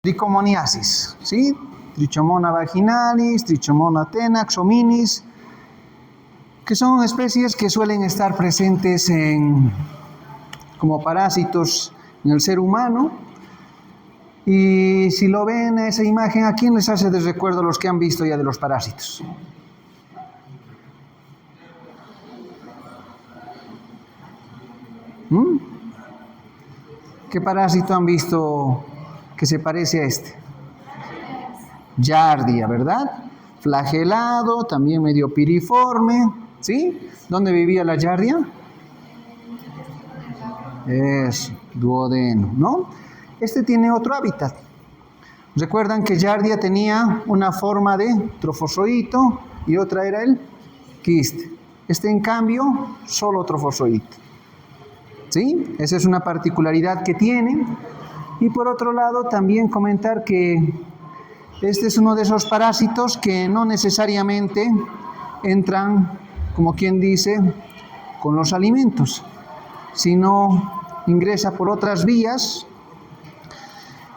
Tricomoniasis, ¿sí? Trichomona vaginalis, Trichomona tenax, hominis, que son especies que suelen estar presentes como parásitos en el ser humano. Y si lo ven esa imagen, ¿a quién les hace de recuerdo los que han visto ya de los parásitos? ¿Qué parásito han visto que se parece a este? Giardia, ¿verdad? Flagelado, también medio piriforme, ¿sí? ¿Dónde vivía la Giardia? Es duodeno, ¿no? Este tiene otro hábitat. Recuerdan que Giardia tenía una forma de trofozoito y otra era el quiste. Este, en cambio, solo trofozoito. ¿Sí? Esa es una particularidad que tiene. Y por otro lado, también comentar que este es uno de esos parásitos que no necesariamente entran, como quien dice, con los alimentos, sino ingresa por otras vías,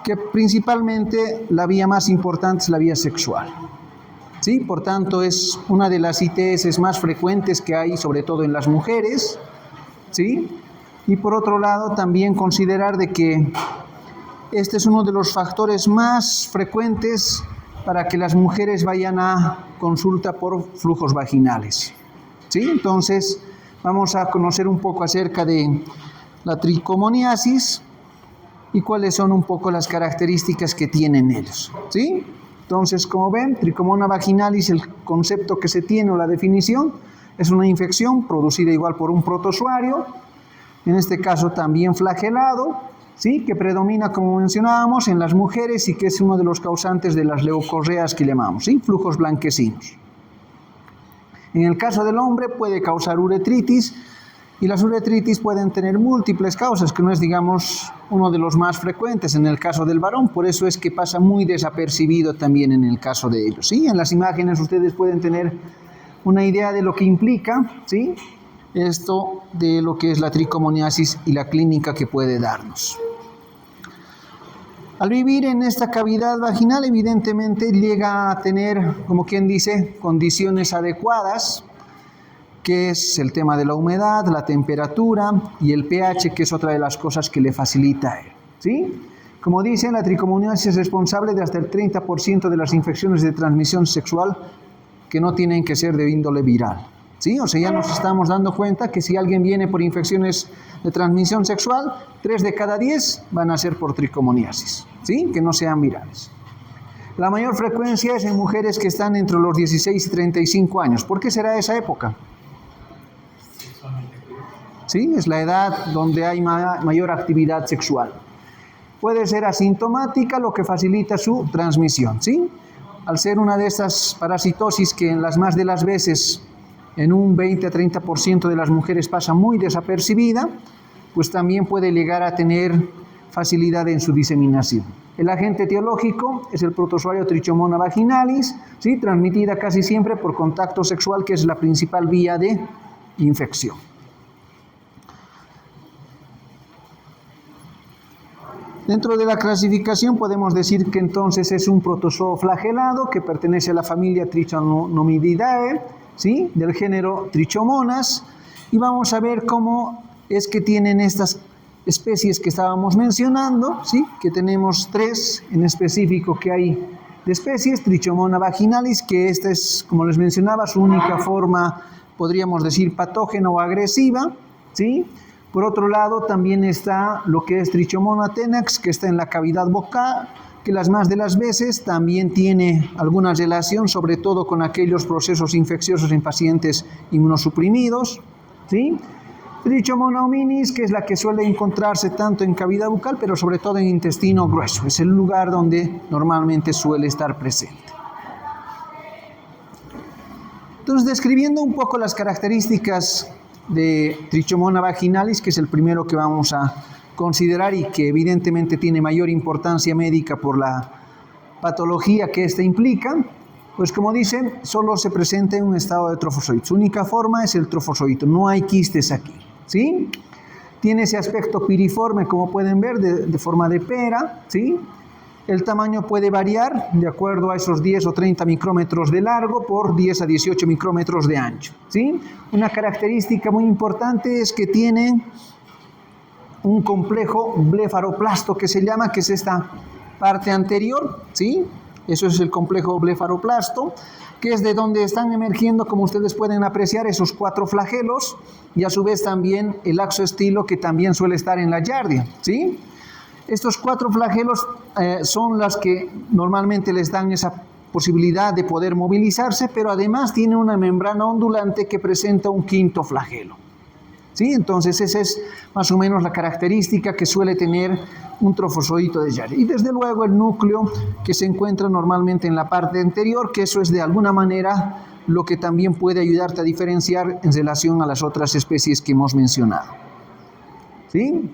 que principalmente la vía más importante es la vía sexual. ¿Sí? Por tanto, es una de las ITS más frecuentes que hay, sobre todo en las mujeres, ¿sí? Y por otro lado, también considerar de que este es uno de los factores más frecuentes para que las mujeres vayan a consulta por flujos vaginales, ¿sí? Entonces, vamos a conocer un poco acerca de la tricomoniasis y cuáles son un poco las características que tienen ellos, ¿sí? Entonces, como ven, Tricomona vaginalis, el concepto que se tiene o la definición, es una infección producida igual por un protozoario, en este caso también flagelado, ¿sí? Que predomina, como mencionábamos, en las mujeres y que es uno de los causantes de las leucorreas que llamamos, ¿sí? Flujos blanquecinos. En el caso del hombre puede causar uretritis, y las uretritis pueden tener múltiples causas, que no es, digamos, uno de los más frecuentes en el caso del varón, por eso es que pasa muy desapercibido también en el caso de ellos, ¿sí? En las imágenes ustedes pueden tener una idea de lo que implica, ¿sí? Esto de lo que es la tricomoniasis y la clínica que puede darnos. Al vivir en esta cavidad vaginal, evidentemente llega a tener, como quien dice, condiciones adecuadas, que es el tema de la humedad, la temperatura y el pH, que es otra de las cosas que le facilita a él, ¿sí? Como dicen, la tricomoniasis es responsable de hasta el 30% de las infecciones de transmisión sexual que no tienen que ser de índole viral, ¿sí? O sea, ya nos estamos dando cuenta que si alguien viene por infecciones de transmisión sexual, 3 de cada 10 van a ser por tricomoniasis, ¿sí? Que no sean virales. La mayor frecuencia es en mujeres que están entre los 16 y 35 años. ¿Por qué será esa época? ¿Sí? Es la edad donde hay mayor actividad sexual. Puede ser asintomática, lo que facilita su transmisión, ¿sí? Al ser una de estas parasitosis que en las más de las veces en un 20 a 30% de las mujeres pasa muy desapercibida, pues también puede llegar a tener facilidad en su diseminación. El agente etiológico es el protozoario Trichomona vaginalis, ¿sí? Transmitida casi siempre por contacto sexual, que es la principal vía de infección. Dentro de la clasificación podemos decir que entonces es un protozoo flagelado que pertenece a la familia Trichonomidae, ¿sí? Del género Trichomonas, y vamos a ver cómo es que tienen estas especies que estábamos mencionando, ¿sí? Que tenemos 3 en específico que hay de especies: Trichomona vaginalis, que esta es, como les mencionaba, su única forma, podríamos decir, patógena o agresiva, ¿sí? Por otro lado, también está lo que es Trichomona tenax, que está en la cavidad bucal, que las más de las veces también tiene alguna relación, sobre todo con aquellos procesos infecciosos en pacientes inmunosuprimidos, ¿sí? Trichomona hominis, que es la que suele encontrarse tanto en cavidad bucal, pero sobre todo en intestino grueso. Es el lugar donde normalmente suele estar presente. Entonces, describiendo un poco las características de Trichomona vaginalis, que es el primero que vamos a considerar y que evidentemente tiene mayor importancia médica por la patología que ésta implica, pues como dicen, solo se presenta en un estado de trofozoito. Su única forma es el trofozoito, no hay quistes aquí, ¿sí? Tiene ese aspecto piriforme, como pueden ver, de forma de pera, ¿sí? El tamaño puede variar de acuerdo a esos 10 o 30 micrómetros de largo por 10 a 18 micrómetros de ancho, ¿sí? Una característica muy importante es que tiene un complejo blefaroplasto que se llama, que es esta parte anterior, ¿sí? Eso es el complejo blefaroplasto, que es de donde están emergiendo, como ustedes pueden apreciar, esos 4 flagelos, y a su vez también el axoestilo, que también suele estar en la giardia, ¿sí? Estos 4 flagelos son las que normalmente les dan esa posibilidad de poder movilizarse, pero además tiene una membrana ondulante que presenta un 5.º flagelo, ¿sí? Entonces esa es más o menos la característica que suele tener un trofozoito de giardia. Y desde luego el núcleo, que se encuentra normalmente en la parte anterior, que eso es de alguna manera lo que también puede ayudarte a diferenciar en relación a las otras especies que hemos mencionado, ¿sí?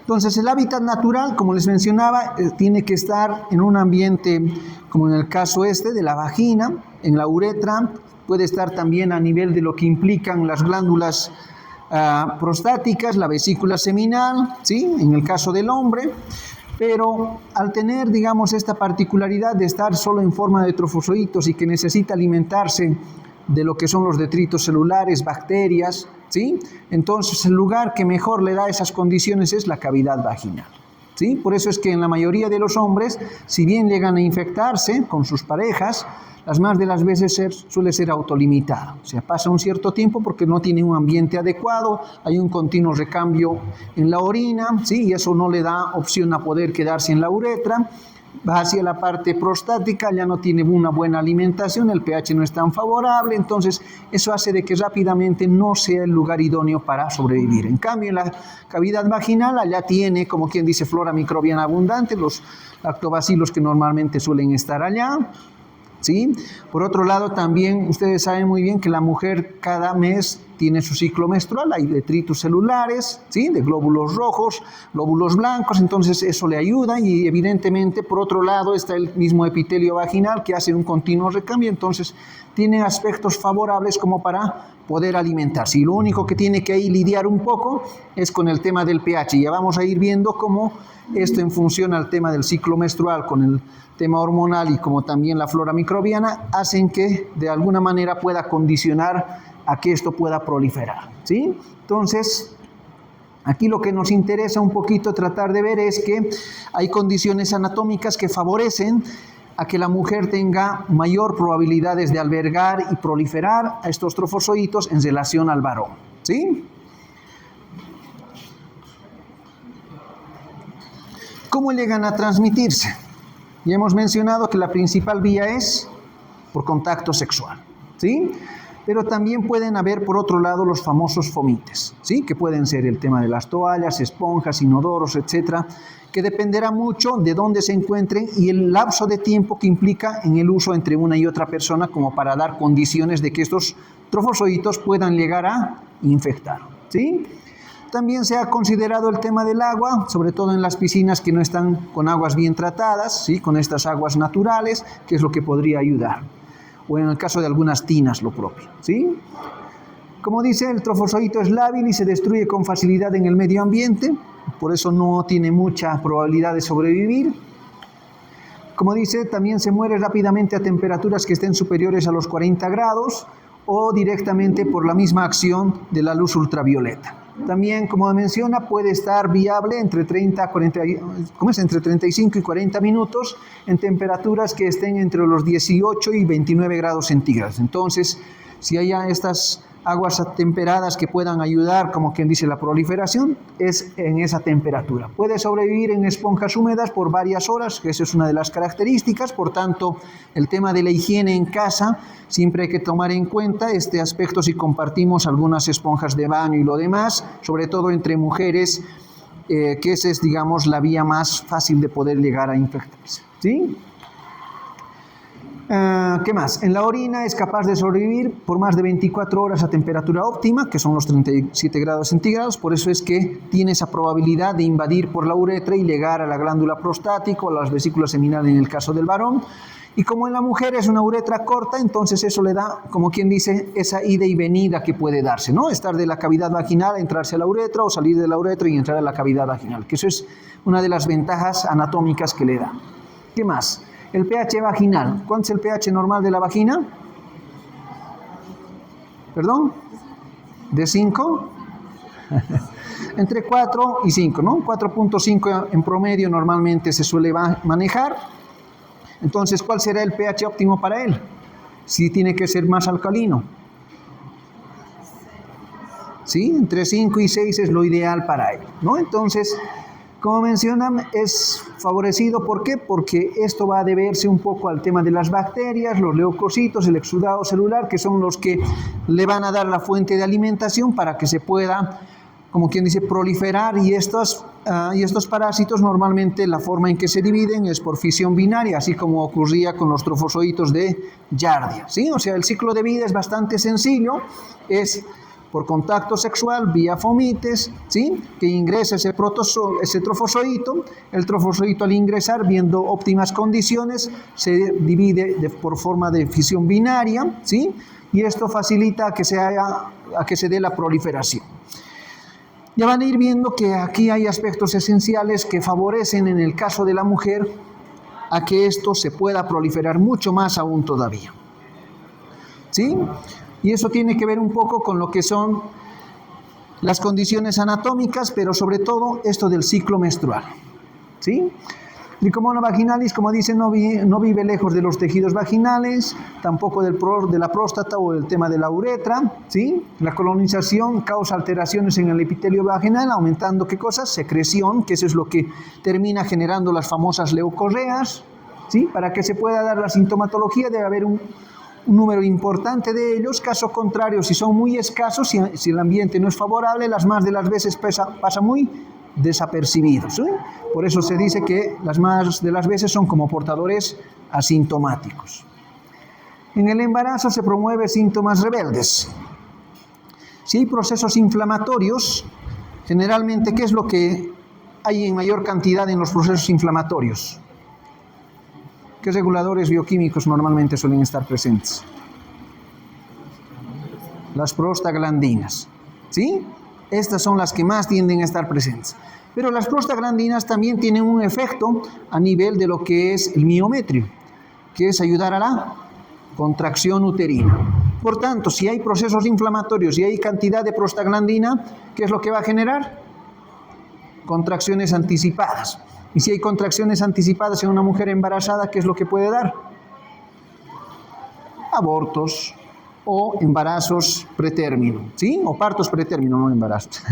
Entonces el hábitat natural, como les mencionaba, tiene que estar en un ambiente, como en el caso de la vagina, en la uretra, puede estar también a nivel de lo que implican las glándulas prostáticas, la vesícula seminal, ¿sí? En el caso del hombre, pero al tener, digamos, esta particularidad de estar solo en forma de trofozoitos y que necesita alimentarse de lo que son los detritos celulares, bacterias, ¿sí? Entonces el lugar que mejor le da esas condiciones es la cavidad vaginal, ¿sí? Por eso es que en la mayoría de los hombres, si bien llegan a infectarse con sus parejas, las más de las veces suele ser autolimitado. O sea, pasa un cierto tiempo porque no tiene un ambiente adecuado, hay un continuo recambio en la orina, ¿sí? Y eso no le da opción a poder quedarse en la uretra. Va hacia la parte prostática, ya no tiene una buena alimentación, el pH no es tan favorable, entonces eso hace de que rápidamente no sea el lugar idóneo para sobrevivir. En cambio, en la cavidad vaginal, allá tiene, como quien dice, flora microbiana abundante, los lactobacilos que normalmente suelen estar allá, ¿sí? Por otro lado, también ustedes saben muy bien que la mujer cada mes tiene su ciclo menstrual, hay detritos celulares, ¿sí? De glóbulos rojos, glóbulos blancos, entonces eso le ayuda, y evidentemente por otro lado está el mismo epitelio vaginal que hace un continuo recambio, entonces tiene aspectos favorables como para poder alimentarse. Y lo único que tiene que ahí lidiar un poco es con el tema del pH. Ya vamos a ir viendo cómo esto, en función al tema del ciclo menstrual, con el tema hormonal y como también la flora microbiana, hacen que de alguna manera pueda condicionar a que esto pueda proliferar, ¿sí? Entonces, aquí lo que nos interesa un poquito tratar de ver es que hay condiciones anatómicas que favorecen a que la mujer tenga mayor probabilidades de albergar y proliferar a estos trofozoitos en relación al varón, ¿sí? ¿Cómo llegan a transmitirse? Ya hemos mencionado que la principal vía es por contacto sexual, ¿sí? Pero también pueden haber, por otro lado, los famosos fomites, ¿sí? Que pueden ser el tema de las toallas, esponjas, inodoros, etcétera, que dependerá mucho de dónde se encuentren y el lapso de tiempo que implica en el uso entre una y otra persona, como para dar condiciones de que estos trofozoitos puedan llegar a infectar, ¿sí? También se ha considerado el tema del agua, sobre todo en las piscinas que no están con aguas bien tratadas, ¿sí? Con estas aguas naturales, que es lo que podría ayudar. O en el caso de algunas tinas, lo propio, ¿sí? Como dice, el trofozoito es lábil y se destruye con facilidad en el medio ambiente, por eso no tiene mucha probabilidad de sobrevivir. Como dice, también se muere rápidamente a temperaturas que estén superiores a los 40 grados o directamente por la misma acción de la luz ultravioleta. También, como menciona, puede estar viable entre 35 y 40 minutos en temperaturas que estén entre los 18 y 29 grados centígrados. Entonces, si hay estas aguas temperadas que puedan ayudar, como quien dice, la proliferación, es en esa temperatura. Puede sobrevivir en esponjas húmedas por varias horas, que esa es una de las características. Por tanto, el tema de la higiene en casa, siempre hay que tomar en cuenta este aspecto si compartimos algunas esponjas de baño y lo demás, sobre todo entre mujeres, que esa es, digamos, la vía más fácil de poder llegar a infectarse, ¿sí? ¿Qué más? En la orina es capaz de sobrevivir por más de 24 horas a temperatura óptima, que son los 37 grados centígrados, por eso es que tiene esa probabilidad de invadir por la uretra y llegar a la glándula prostática o a las vesículas seminales en el caso del varón. Y como en la mujer es una uretra corta, entonces eso le da, como quien dice, esa ida y venida que puede darse, ¿no? Estar de la cavidad vaginal, entrarse a la uretra, o salir de la uretra y entrar a la cavidad vaginal, que eso es una de las ventajas anatómicas que le da. ¿Qué más? El pH vaginal. ¿Cuánto es el pH normal de la vagina? ¿Perdón? ¿De 5? Entre 4 y 5, ¿no? 4.5 en promedio normalmente se suele manejar. Entonces, ¿cuál será el pH óptimo para él? Si tiene que ser más alcalino. ¿Sí? Entre 5 y 6 es lo ideal para él, ¿no? Entonces, como mencionan, es favorecido, ¿por qué? Porque esto va a deberse un poco al tema de las bacterias, los leucocitos, el exudado celular, que son los que le van a dar la fuente de alimentación para que se pueda, como quien dice, proliferar, y estos parásitos normalmente la forma en que se dividen es por fisión binaria, así como ocurría con los trofozoitos de Giardia, ¿sí? O sea, el ciclo de vida es bastante sencillo, es por contacto sexual, vía fomites, ¿sí? Que ingresa ese trofozoito. El trofozoito, al ingresar, viendo óptimas condiciones, se divide por forma de fisión binaria, ¿sí? Y esto facilita a que se dé la proliferación. Ya van a ir viendo que aquí hay aspectos esenciales que favorecen, en el caso de la mujer, a que esto se pueda proliferar mucho más aún todavía, ¿sí? Y eso tiene que ver un poco con lo que son las condiciones anatómicas, pero sobre todo esto del ciclo menstrual, ¿sí? Tricomona vaginalis, como dicen, no vive lejos de los tejidos vaginales, tampoco de la próstata o del tema de la uretra, ¿sí? La colonización causa alteraciones en el epitelio vaginal, aumentando, ¿qué cosa? Secreción, que eso es lo que termina generando las famosas leucorreas, ¿sí? Para que se pueda dar la sintomatología debe haber un número importante de ellos. Caso contrario, si son muy escasos, si el ambiente no es favorable, las más de las veces pasa muy desapercibidos, ¿sí? Por eso se dice que las más de las veces son como portadores asintomáticos. En el embarazo se promueve síntomas rebeldes. Si hay procesos inflamatorios, generalmente, ¿qué es lo que hay en mayor cantidad en los procesos inflamatorios? ¿Qué reguladores bioquímicos normalmente suelen estar presentes? Las prostaglandinas, ¿sí? Estas son las que más tienden a estar presentes. Pero las prostaglandinas también tienen un efecto a nivel de lo que es el miometrio, que es ayudar a la contracción uterina. Por tanto, si hay procesos inflamatorios y hay cantidad de prostaglandina, ¿qué es lo que va a generar? Contracciones anticipadas. Y si hay contracciones anticipadas en una mujer embarazada, ¿qué es lo que puede dar? Abortos o embarazos pretérmino, ¿sí? O partos pretérmino, no embarazos.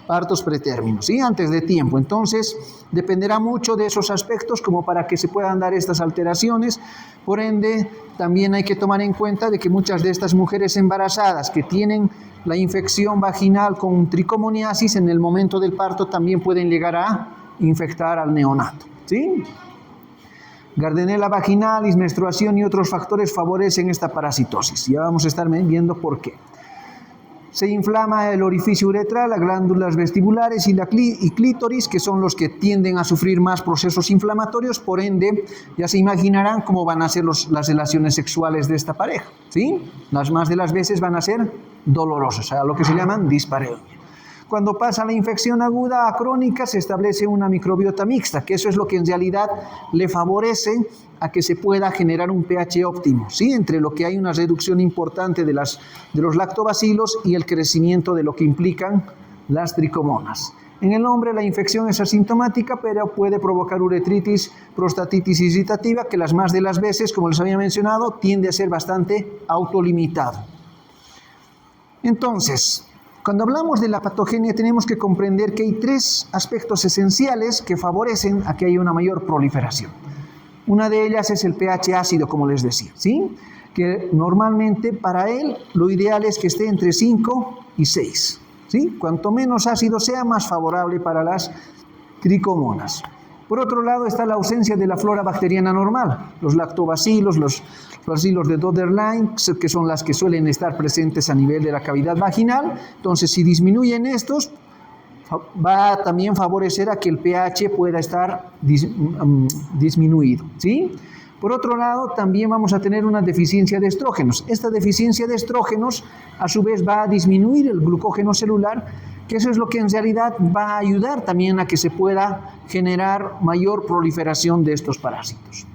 Partos pretérmino, ¿sí? Antes de tiempo. Entonces, dependerá mucho de esos aspectos como para que se puedan dar estas alteraciones. Por ende, también hay que tomar en cuenta de que muchas de estas mujeres embarazadas que tienen la infección vaginal con tricomoniasis, en el momento del parto también pueden llegar a infectar al neonato, ¿sí? Gardnerella vaginalis, menstruación y otros factores favorecen esta parasitosis. Ya vamos a estar viendo por qué. Se inflama el orificio uretral, las glándulas vestibulares y clítoris, que son los que tienden a sufrir más procesos inflamatorios. Por ende, ya se imaginarán cómo van a ser las relaciones sexuales de esta pareja, ¿sí? Las más de las veces van a ser dolorosas, a lo que se llaman dispareunia. Cuando pasa la infección aguda a crónica, se establece una microbiota mixta, que eso es lo que en realidad le favorece a que se pueda generar un pH óptimo, ¿sí? Entre lo que hay una reducción importante de los lactobacilos y el crecimiento de lo que implican las tricomonas. En el hombre la infección es asintomática, pero puede provocar uretritis, prostatitis irritativa, que las más de las veces, como les había mencionado, tiende a ser bastante autolimitado. Entonces, cuando hablamos de la patogenia tenemos que comprender que hay tres aspectos esenciales que favorecen a que haya una mayor proliferación. Una de ellas es el pH ácido, como les decía, ¿sí? Que normalmente para él lo ideal es que esté entre 5 y 6, ¿sí? Cuanto menos ácido sea, más favorable para las tricomonas. Por otro lado está la ausencia de la flora bacteriana normal, los lactobacilos, los bacilos de Döderlein, que son las que suelen estar presentes a nivel de la cavidad vaginal. Entonces, si disminuyen estos, va a también favorecer a que el pH pueda estar disminuido, ¿sí? Por otro lado, también vamos a tener una deficiencia de estrógenos. Esta deficiencia de estrógenos, a su vez, va a disminuir el glucógeno celular, que eso es lo que en realidad va a ayudar también a que se pueda generar mayor proliferación de estos parásitos.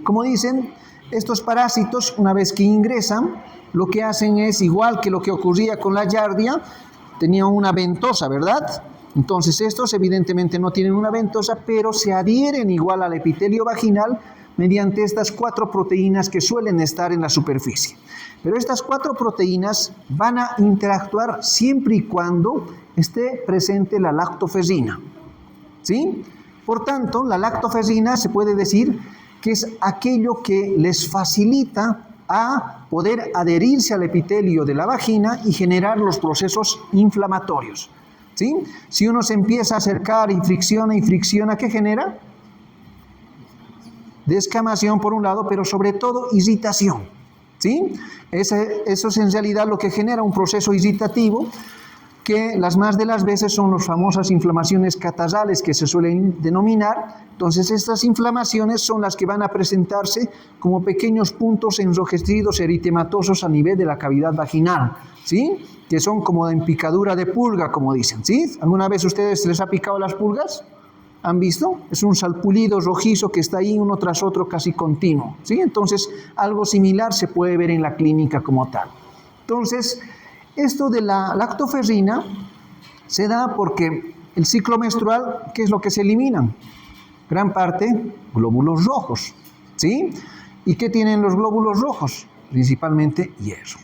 Como dicen, estos parásitos, una vez que ingresan, lo que hacen es igual que lo que ocurría con la Giardia, tenían una ventosa, ¿verdad? Entonces estos evidentemente no tienen una ventosa, pero se adhieren igual al epitelio vaginal mediante estas 4 proteínas que suelen estar en la superficie. Pero estas 4 proteínas van a interactuar siempre y cuando esté presente la lactoferrina, ¿sí? Por tanto, la lactoferrina se puede decir que es aquello que les facilita a poder adherirse al epitelio de la vagina y generar los procesos inflamatorios, ¿sí? Si uno se empieza a acercar y fricciona, ¿qué genera? Descamación por un lado, pero sobre todo irritación, ¿sí? Eso es en realidad lo que genera un proceso irritativo, que las más de las veces son las famosas inflamaciones catarrales que se suelen denominar. Entonces estas inflamaciones son las que van a presentarse como pequeños puntos enrojecidos eritematosos a nivel de la cavidad vaginal, ¿sí? Que son como de picadura de pulga, como dicen, ¿sí? ¿Alguna vez ustedes les ha picado las pulgas? ¿Han visto? Es un salpullido rojizo que está ahí uno tras otro casi continuo, ¿sí? Entonces algo similar se puede ver en la clínica como tal. Entonces, esto de la lactoferrina se da porque el ciclo menstrual, ¿qué es lo que se eliminan? Gran parte, glóbulos rojos, ¿sí? ¿Y qué tienen los glóbulos rojos? Principalmente hierro.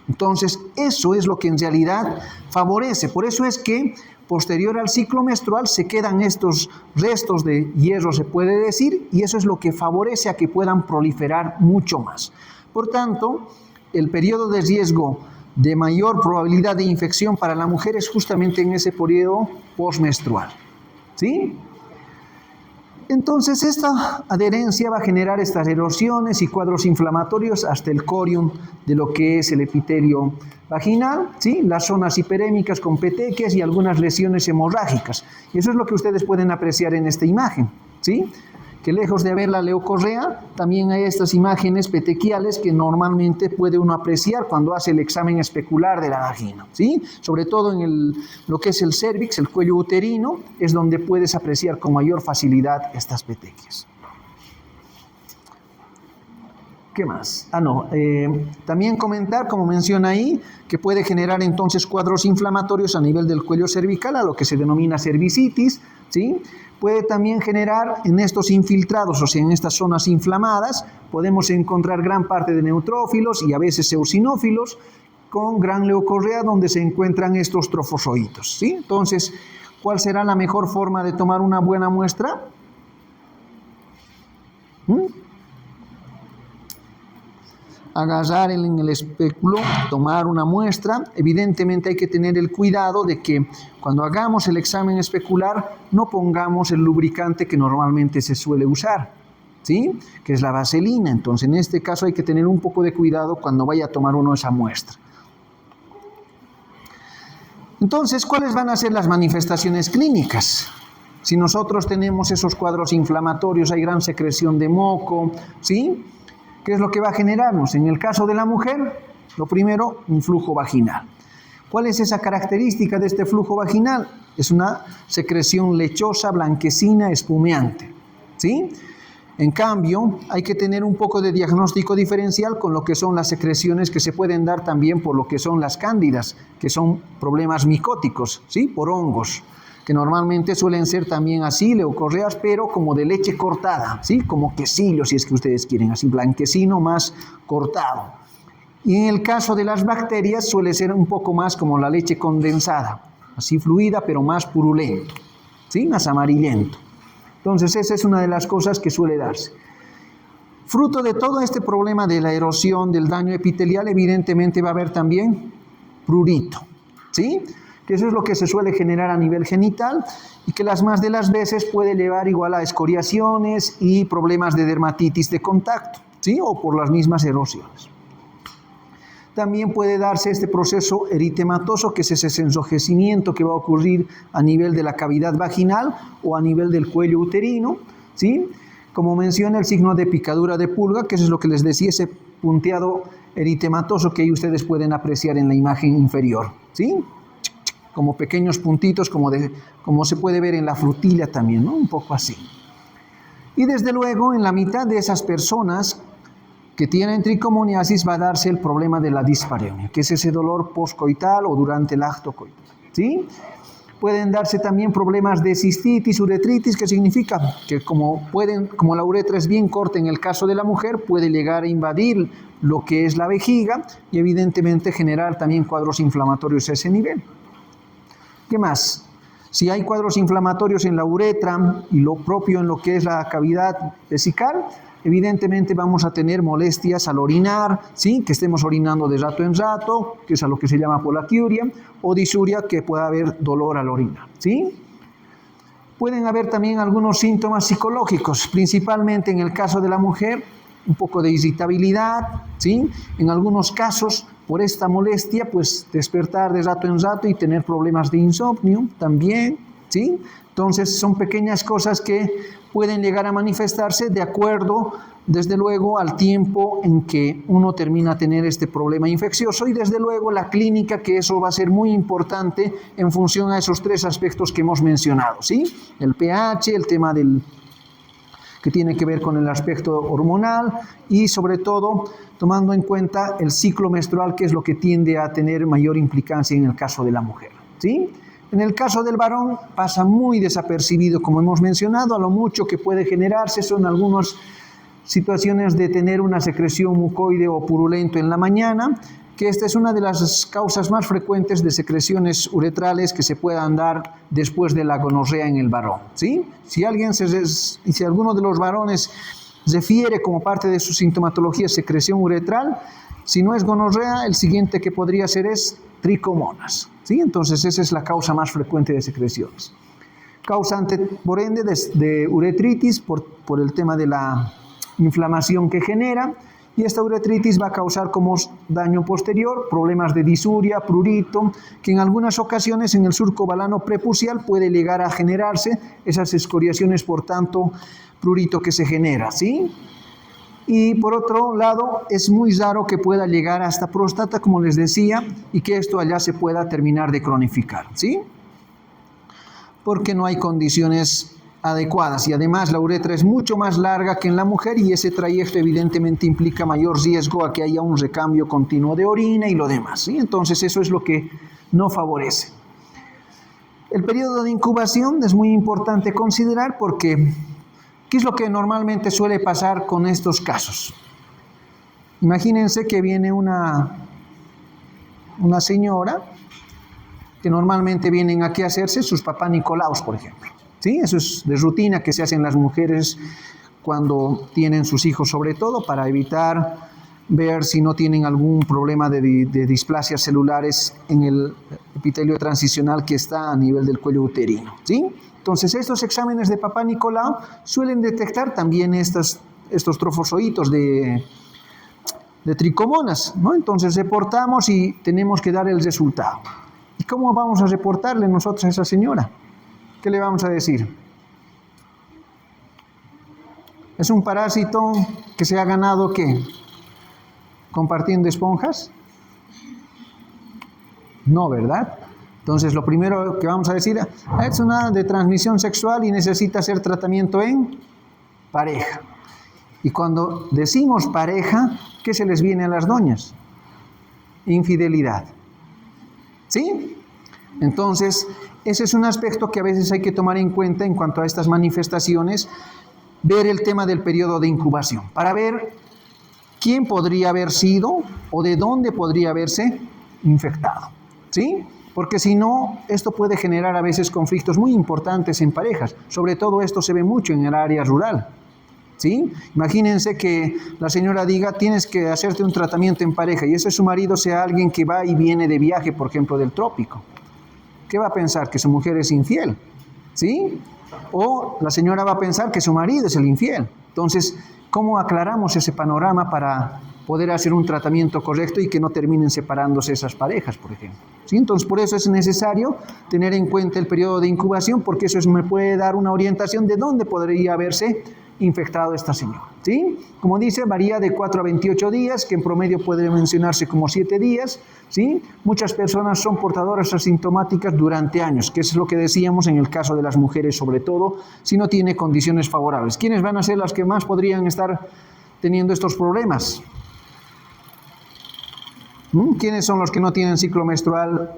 Entonces, eso es lo que en realidad favorece. Por eso es que posterior al ciclo menstrual se quedan estos restos de hierro, se puede decir, y eso es lo que favorece a que puedan proliferar mucho más. Por tanto, el periodo de riesgo de mayor probabilidad de infección para la mujer es justamente en ese periodo postmenstrual, ¿sí? Entonces esta adherencia va a generar estas erosiones y cuadros inflamatorios hasta el corium de lo que es el epitelio vaginal, ¿sí? Las zonas hiperémicas con petequias y algunas lesiones hemorrágicas. Y eso es lo que ustedes pueden apreciar en esta imagen, ¿sí? Que lejos de ver la leucorrea, también hay estas imágenes petequiales que normalmente puede uno apreciar cuando hace el examen especular de la vagina, ¿sí? Sobre todo en lo que es el cérvix, el cuello uterino, es donde puedes apreciar con mayor facilidad estas petequias. ¿Qué más? También comentar, como menciona ahí, que puede generar entonces cuadros inflamatorios a nivel del cuello cervical, a lo que se denomina cervicitis, ¿sí? Puede también generar en estos infiltrados, o sea, en estas zonas inflamadas, podemos encontrar gran parte de neutrófilos y a veces eosinófilos con gran leucorrea donde se encuentran estos trofozoitos, ¿sí? Entonces, ¿cuál será la mejor forma de tomar una buena muestra? Agarrar en el espéculo, tomar una muestra. Evidentemente hay que tener el cuidado de que cuando hagamos el examen especular no pongamos el lubricante que normalmente se suele usar, ¿sí? Que es la vaselina. Entonces en este caso hay que tener un poco de cuidado cuando vaya a tomar uno esa muestra. Entonces, ¿cuáles van a ser las manifestaciones clínicas? Si nosotros tenemos esos cuadros inflamatorios, hay gran secreción de moco, ¿sí? ¿Qué es lo que va a generarnos? En el caso de la mujer, lo primero, un flujo vaginal. ¿Cuál es esa característica de este flujo vaginal? Es una secreción lechosa, blanquecina, espumeante, ¿sí? En cambio, hay que tener un poco de diagnóstico diferencial con lo que son las secreciones que se pueden dar también por lo que son las cándidas, que son problemas micóticos, ¿sí? Por hongos, que normalmente suelen ser también así, leucorreas, pero como de leche cortada, ¿sí? Como quesillo, si es que ustedes quieren, así blanquecino más cortado. Y en el caso de las bacterias suele ser un poco más como la leche condensada, así fluida, pero más purulento, ¿sí? Más amarillento. Entonces esa es una de las cosas que suele darse. Fruto de todo este problema de la erosión, del daño epitelial, evidentemente va a haber también prurito, ¿sí? que eso es lo que se suele generar a nivel genital y que las más de las veces puede llevar igual a escoriaciones y problemas de dermatitis de contacto, ¿sí? O por las mismas erosiones. También puede darse este proceso eritematoso, que es ese enrojecimiento que va a ocurrir a nivel de la cavidad vaginal o a nivel del cuello uterino, ¿sí? Como menciona el signo de picadura de pulga, que eso es lo que les decía, ese punteado eritematoso que ahí ustedes pueden apreciar en la imagen inferior, ¿sí? Como pequeños puntitos, como se puede ver en la frutilla también, ¿no? Un poco así. Y desde luego, en la mitad de esas personas que tienen tricomoniasis va a darse el problema de la dispareunia, que es ese dolor postcoital o durante el acto coital, ¿sí? Pueden darse también problemas de cistitis, uretritis, que significa que como la uretra es bien corta en el caso de la mujer, puede llegar a invadir lo que es la vejiga y evidentemente generar también cuadros inflamatorios a ese nivel. ¿Qué más? Si hay cuadros inflamatorios en la uretra y lo propio en lo que es la cavidad vesical, evidentemente vamos a tener molestias al orinar, ¿sí? Que estemos orinando de rato en rato, que es a lo que se llama polaquiuria, o disuria, que pueda haber dolor al orinar, ¿sí? Pueden haber también algunos síntomas psicológicos, principalmente en el caso de la mujer, un poco de irritabilidad, ¿sí? En algunos casos, por esta molestia, pues despertar de rato en rato y tener problemas de insomnio también, ¿sí? Entonces son pequeñas cosas que pueden llegar a manifestarse de acuerdo, desde luego, al tiempo en que uno termina a tener este problema infeccioso y desde luego la clínica, que eso va a ser muy importante en función a esos tres aspectos que hemos mencionado, ¿sí? El pH, el tema que tiene que ver con el aspecto hormonal y sobre todo tomando en cuenta el ciclo menstrual, que es lo que tiende a tener mayor implicancia en el caso de la mujer, ¿sí? En el caso del varón pasa muy desapercibido, como hemos mencionado, a lo mucho que puede generarse son algunas situaciones de tener una secreción mucoide o purulento en la mañana, que esta es una de las causas más frecuentes de secreciones uretrales que se puedan dar después de la gonorrea en el varón, ¿sí? Si alguno de los varones refiere como parte de su sintomatología secreción uretral, si no es gonorrea, el siguiente que podría ser es tricomonas, ¿sí? Entonces esa es la causa más frecuente de secreciones. Causante, por ende, de uretritis por el tema de la inflamación que genera, y esta uretritis va a causar como daño posterior problemas de disuria, prurito, que en algunas ocasiones en el surco balano prepucial puede llegar a generarse esas escoriaciones, por tanto, prurito que se genera, ¿sí? Y por otro lado, es muy raro que pueda llegar hasta próstata, como les decía, y que esto allá se pueda terminar de cronificar, ¿sí? Porque no hay condiciones adecuadas y además la uretra es mucho más larga que en la mujer y ese trayecto evidentemente implica mayor riesgo a que haya un recambio continuo de orina y lo demás, ¿sí? Entonces eso es lo que no favorece. El periodo de incubación es muy importante considerar porque ¿qué es lo que normalmente suele pasar con estos casos? Imagínense que viene una señora que normalmente vienen aquí a hacerse sus papá Nicolaos, por ejemplo, ¿sí? Eso es de rutina que se hacen las mujeres cuando tienen sus hijos, sobre todo para evitar ver si no tienen algún problema de displasias celulares en el epitelio transicional que está a nivel del cuello uterino, ¿sí? Entonces, estos exámenes de papá Nicolau suelen detectar también estos trofozoitos de tricomonas, ¿no? Entonces, reportamos y tenemos que dar el resultado. ¿Y cómo vamos a reportarle nosotros a esa señora? ¿Qué le vamos a decir? ¿Es un parásito que se ha ganado qué? ¿Compartiendo esponjas? No, ¿verdad? Entonces, lo primero que vamos a decir es una de transmisión sexual y necesita hacer tratamiento en pareja. Y cuando decimos pareja, ¿qué se les viene a las doñas? Infidelidad. ¿Sí? Entonces, ese es un aspecto que a veces hay que tomar en cuenta en cuanto a estas manifestaciones, ver el tema del periodo de incubación, para ver quién podría haber sido o de dónde podría haberse infectado. ¿Sí? Porque si no, esto puede generar a veces conflictos muy importantes en parejas. Sobre todo esto se ve mucho en el área rural, ¿sí? Imagínense que la señora diga, tienes que hacerte un tratamiento en pareja, y ese su marido sea alguien que va y viene de viaje, por ejemplo, del trópico. ¿qué va a pensar? Que su mujer es infiel, ¿sí? O la señora va a pensar que su marido es el infiel. Entonces, ¿cómo aclaramos ese panorama para poder hacer un tratamiento correcto y que no terminen separándose esas parejas, por ejemplo? ¿Sí? Entonces, por eso es necesario tener en cuenta el periodo de incubación, porque eso me puede dar una orientación de dónde podría haberse infectado esta señora, ¿sí? Como dice, varía de 4 a 28 días, que en promedio puede mencionarse como 7 días, ¿sí? Muchas personas son portadoras asintomáticas durante años, que es lo que decíamos en el caso de las mujeres, sobre todo, si no tiene condiciones favorables. ¿Quiénes van a ser las que más podrían estar teniendo estos problemas? ¿Quiénes son los que no tienen ciclo menstrual?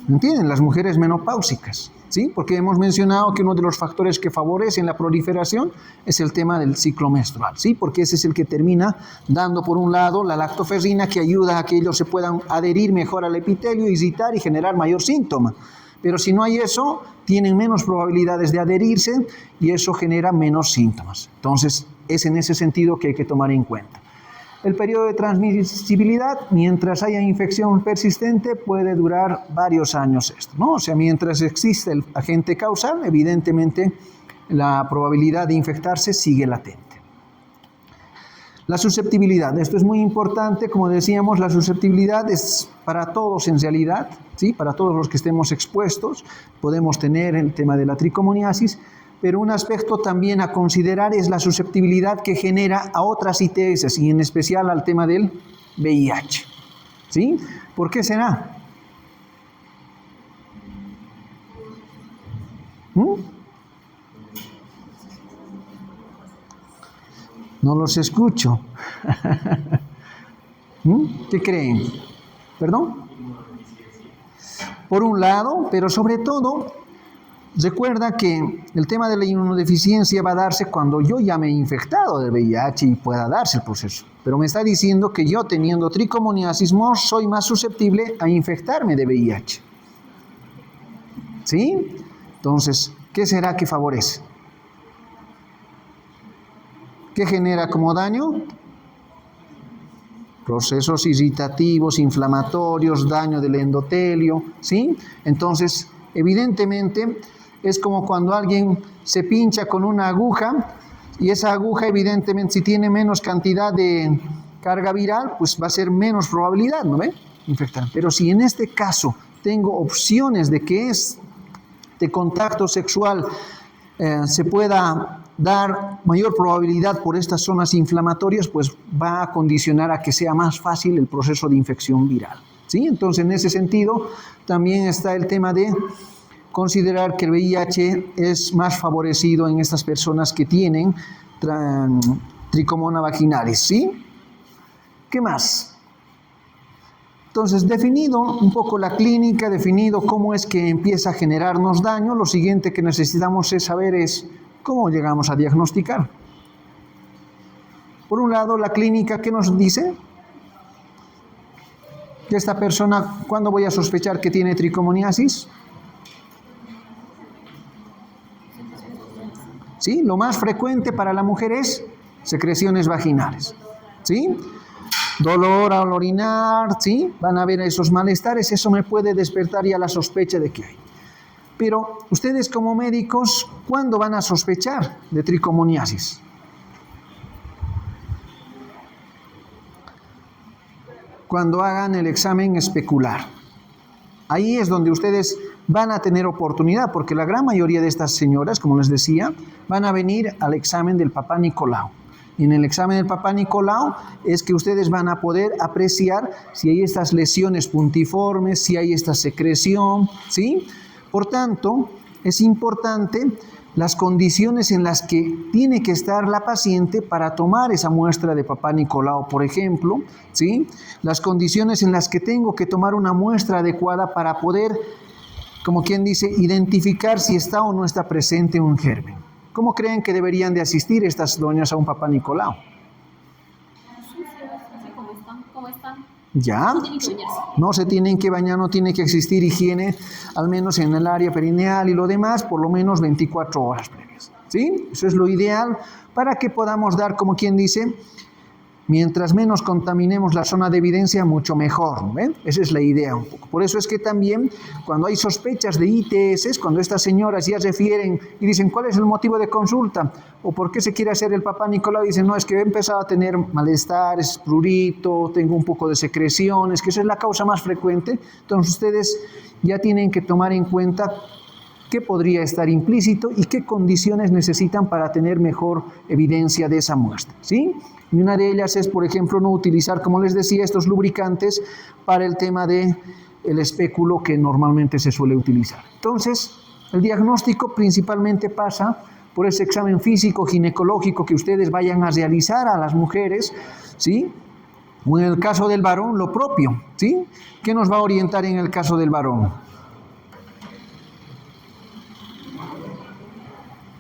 ¿Entienden? Las mujeres menopáusicas, ¿sí? Porque hemos mencionado que uno de los factores que favorecen la proliferación es el tema del ciclo menstrual, ¿sí? Porque ese es el que termina dando, por un lado, la lactoferrina, que ayuda a que ellos se puedan adherir mejor al epitelio, irritar y generar mayor síntoma. Pero si no hay eso, tienen menos probabilidades de adherirse y eso genera menos síntomas. Entonces, es en ese sentido que hay que tomar en cuenta. El periodo de transmisibilidad, mientras haya infección persistente, puede durar varios años esto, ¿no? O sea, mientras existe el agente causal, evidentemente la probabilidad de infectarse sigue latente. La susceptibilidad, esto es muy importante, como decíamos, la susceptibilidad es para todos en realidad, ¿sí? Para todos los que estemos expuestos, podemos tener el tema de la tricomoniasis, pero un aspecto también a considerar es la susceptibilidad que genera a otras ITS y en especial al tema del VIH, ¿sí? ¿Por qué será? No los escucho. ¿Qué creen? ¿Perdón? Por un lado, pero sobre todo, recuerda que el tema de la inmunodeficiencia va a darse cuando yo ya me he infectado de VIH y pueda darse el proceso. Pero me está diciendo que yo teniendo tricomoniasis soy más susceptible a infectarme de VIH. ¿Sí? Entonces, ¿qué será que favorece? ¿Qué genera como daño? Procesos irritativos, inflamatorios, daño del endotelio, ¿sí? Entonces, evidentemente, es como cuando alguien se pincha con una aguja y esa aguja, evidentemente, si tiene menos cantidad de carga viral, pues va a ser menos probabilidad, ¿no ve? Infectar. Pero si en este caso tengo opciones de que este contacto sexual se pueda dar mayor probabilidad por estas zonas inflamatorias, pues va a condicionar a que sea más fácil el proceso de infección viral, ¿sí? Entonces, en ese sentido, también está el tema de considerar que el VIH es más favorecido en estas personas que tienen tricomona vaginalis, ¿sí? ¿Qué más? Entonces, definido un poco la clínica, definido cómo es que empieza a generarnos daño, lo siguiente que necesitamos saber es cómo llegamos a diagnosticar. Por un lado, la clínica, ¿qué nos dice? Que esta persona, ¿cuándo voy a sospechar que tiene tricomoniasis? ¿Sí? Lo más frecuente para la mujer es secreciones vaginales, ¿sí? Dolor al orinar, ¿sí? Van a haber esos malestares, eso me puede despertar ya la sospecha de que hay. Pero ustedes como médicos, ¿cuándo van a sospechar de tricomoniasis? Cuando hagan el examen especular. Ahí es donde ustedes van a tener oportunidad, porque la gran mayoría de estas señoras, como les decía, van a venir al examen del Papá Nicolau. Y en el examen del Papá Nicolau es que ustedes van a poder apreciar si hay estas lesiones puntiformes, si hay esta secreción, ¿sí? Por tanto, es importante las condiciones en las que tiene que estar la paciente para tomar esa muestra de Papá Nicolau, por ejemplo, ¿sí? Las condiciones en las que tengo que tomar una muestra adecuada para poder, como quien dice, identificar si está o no está presente un germen. ¿Cómo creen que deberían de asistir estas doñas a un Papá Nicolau? ¿Cómo están? ¿Ya? No se tienen que bañar, no tiene que existir higiene, al menos en el área perineal y lo demás, por lo menos 24 horas previas, ¿sí? Eso es lo ideal para que podamos dar, como quien dice, Mientras menos contaminemos la zona de evidencia, mucho mejor, ¿ven? Esa es la idea un poco. Por eso es que también cuando hay sospechas de ITS, cuando estas señoras ya refieren y dicen ¿cuál es el motivo de consulta? ¿O por qué se quiere hacer el Papá Nicolau? Y dicen no, es que he empezado a tener malestares, prurito, tengo un poco de secreciones, que esa es la causa más frecuente. Entonces ustedes ya tienen que tomar en cuenta qué podría estar implícito y qué condiciones necesitan para tener mejor evidencia de esa muestra, ¿sí? Y una de ellas es, por ejemplo, no utilizar, como les decía, estos lubricantes para el tema del espéculo que normalmente se suele utilizar. Entonces, el diagnóstico principalmente pasa por ese examen físico ginecológico que ustedes vayan a realizar a las mujeres, ¿sí? O en el caso del varón, lo propio, ¿sí? ¿Qué nos va a orientar en el caso del varón?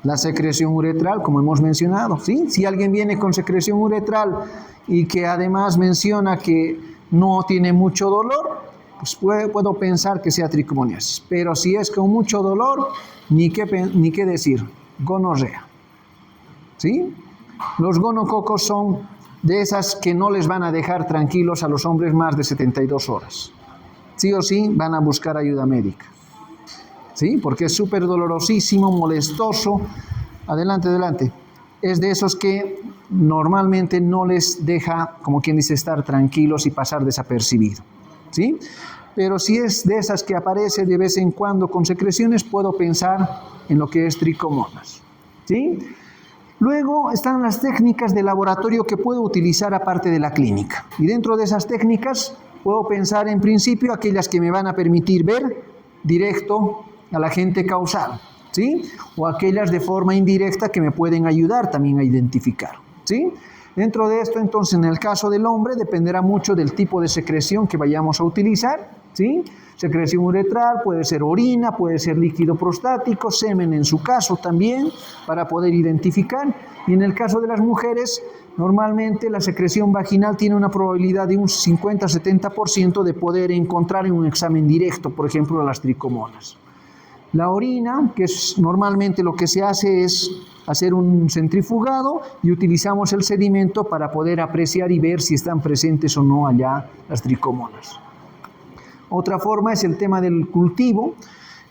La secreción uretral, como hemos mencionado, ¿sí? Si alguien viene con secreción uretral y que además menciona que no tiene mucho dolor, pues puedo pensar que sea tricomoniasis. Pero si es con mucho dolor, ni qué decir, gonorrea, ¿sí? Los gonococos son de esas que no les van a dejar tranquilos a los hombres más de 72 horas. Sí o sí van a buscar ayuda médica. ¿Sí? Porque es súper dolorosísimo, molestoso. Adelante. Es de esos que normalmente no les deja, como quien dice, estar tranquilos y pasar desapercibido, ¿sí? Pero si es de esas que aparece de vez en cuando con secreciones, puedo pensar en lo que es tricomonas, ¿sí? Luego están las técnicas de laboratorio que puedo utilizar aparte de la clínica. Y dentro de esas técnicas puedo pensar en principio aquellas que me van a permitir ver directo al agente causal, ¿sí? O aquellas de forma indirecta que me pueden ayudar también a identificar, ¿sí? Dentro de esto, entonces, en el caso del hombre, dependerá mucho del tipo de secreción que vayamos a utilizar, ¿sí? Secreción uretral, puede ser orina, puede ser líquido prostático, semen en su caso también, para poder identificar. Y en el caso de las mujeres, normalmente la secreción vaginal tiene una probabilidad de un 50-70% de poder encontrar en un examen directo, por ejemplo, las tricomonas. La orina, que es normalmente lo que se hace es hacer un centrifugado y utilizamos el sedimento para poder apreciar y ver si están presentes o no allá las tricomonas. Otra forma es el tema del cultivo.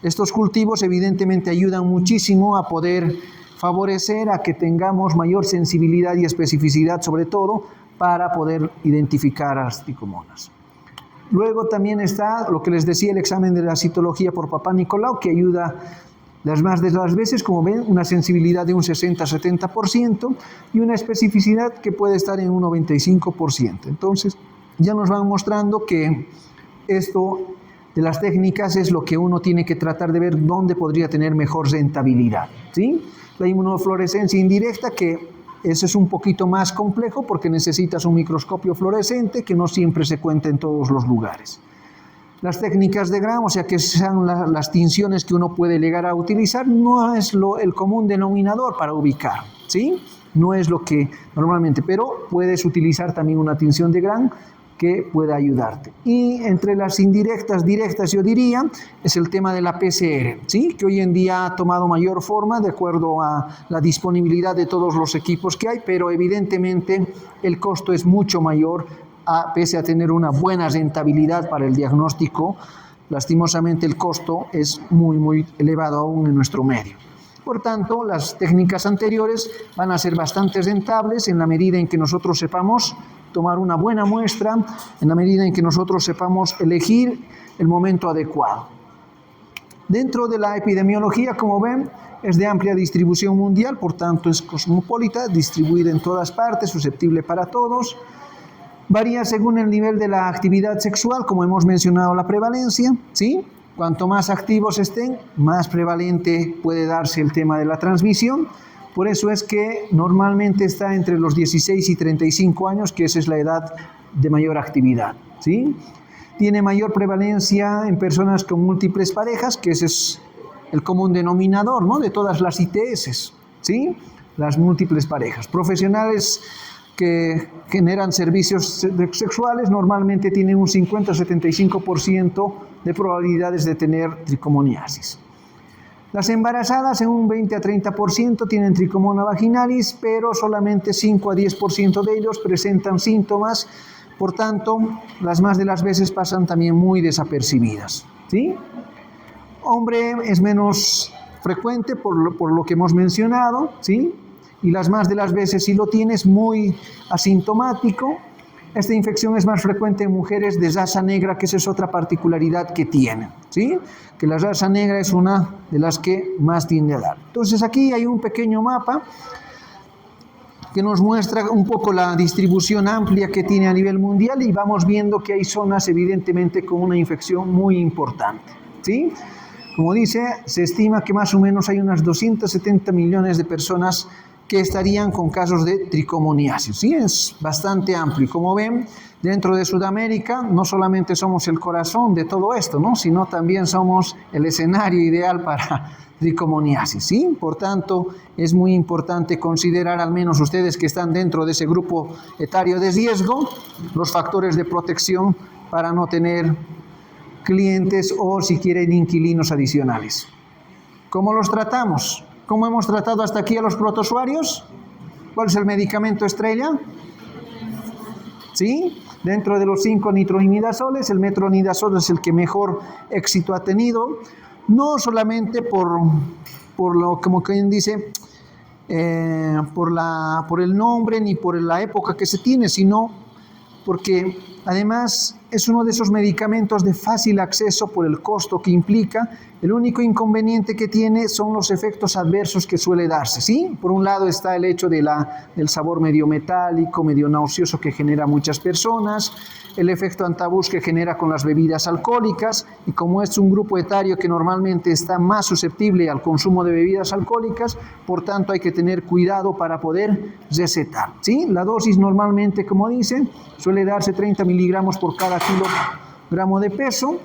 Estos cultivos evidentemente ayudan muchísimo a poder favorecer a que tengamos mayor sensibilidad y especificidad, sobre todo, para poder identificar a las tricomonas. Luego también está lo que les decía, el examen de la citología por Papá Nicolau, que ayuda las más de las veces, como ven, una sensibilidad de un 60-70% y una especificidad que puede estar en un 95%. Entonces, ya nos van mostrando que esto de las técnicas es lo que uno tiene que tratar de ver dónde podría tener mejor rentabilidad, ¿sí? La inmunofluorescencia indirecta, que eso es un poquito más complejo porque necesitas un microscopio fluorescente que no siempre se cuenta en todos los lugares. Las técnicas de Gram, o sea que sean las tinciones que uno puede llegar a utilizar, no es el común denominador para ubicar, ¿sí? No es lo que normalmente, pero puedes utilizar también una tinción de Gram que pueda ayudarte. Y entre las indirectas, directas, yo diría, es el tema de la PCR, ¿sí? Que hoy en día ha tomado mayor forma de acuerdo a la disponibilidad de todos los equipos que hay, pero evidentemente el costo es mucho mayor, pese a tener una buena rentabilidad para el diagnóstico. Lastimosamente el costo es muy elevado aún en nuestro medio. Por tanto, las técnicas anteriores van a ser bastante rentables en la medida en que nosotros sepamos tomar una buena muestra, en la medida en que nosotros sepamos elegir el momento adecuado. Dentro de la epidemiología, como ven, es de amplia distribución mundial, por tanto es cosmopolita, distribuida en todas partes, susceptible para todos. Varía según el nivel de la actividad sexual, como hemos mencionado la prevalencia, ¿sí? Cuanto más activos estén, más prevalente puede darse el tema de la transmisión. Por eso es que normalmente está entre los 16 y 35 años, que esa es la edad de mayor actividad, ¿sí? Tiene mayor prevalencia en personas con múltiples parejas, que ese es el común denominador, ¿no?, de todas las ITS, ¿sí? Las múltiples parejas. Profesionales que generan servicios sexuales normalmente tienen un 50-75% de probabilidades de tener tricomoniasis. Las embarazadas en un 20 a 30% tienen tricomona vaginalis, pero solamente 5 a 10% de ellos presentan síntomas, por tanto, las más de las veces pasan también muy desapercibidas, ¿sí? Hombre es menos frecuente por lo que hemos mencionado, ¿sí? Y las más de las veces si lo tienes muy asintomático. Esta infección es más frecuente en mujeres de raza negra, que esa es otra particularidad que tienen, ¿sí? Que la raza negra es una de las que más tiende a dar. Entonces aquí hay un pequeño mapa que nos muestra un poco la distribución amplia que tiene a nivel mundial y vamos viendo que hay zonas evidentemente con una infección muy importante, ¿sí? Como dice, se estima que más o menos hay unas 270 millones de personas que estarían con casos de tricomoniasis, ¿sí? Es bastante amplio. Y como ven, dentro de Sudamérica no solamente somos el corazón de todo esto, ¿no? Sino también somos el escenario ideal para tricomoniasis, ¿sí? Por tanto, es muy importante considerar, al menos ustedes que están dentro de ese grupo etario de riesgo, los factores de protección para no tener clientes o, si quieren, inquilinos adicionales. ¿Cómo los tratamos? ¿Cómo hemos tratado hasta aquí a los protozoarios? ¿Cuál es el medicamento estrella? ¿Sí? Dentro de los 5 nitroimidazoles, el metronidazol es el que mejor éxito ha tenido, no solamente por lo, como quien dice, por el nombre ni por la época que se tiene, sino porque además es uno de esos medicamentos de fácil acceso por el costo que implica. El único inconveniente que tiene son los efectos adversos que suele darse, ¿sí? Por un lado está el hecho del sabor medio metálico, medio nauseoso que genera muchas personas, el efecto antabús que genera con las bebidas alcohólicas, y como es un grupo etario que normalmente está más susceptible al consumo de bebidas alcohólicas, por tanto hay que tener cuidado para poder recetar, ¿sí? La dosis normalmente, como dicen, suele darse 30 miligramos por cada kilogramo de peso,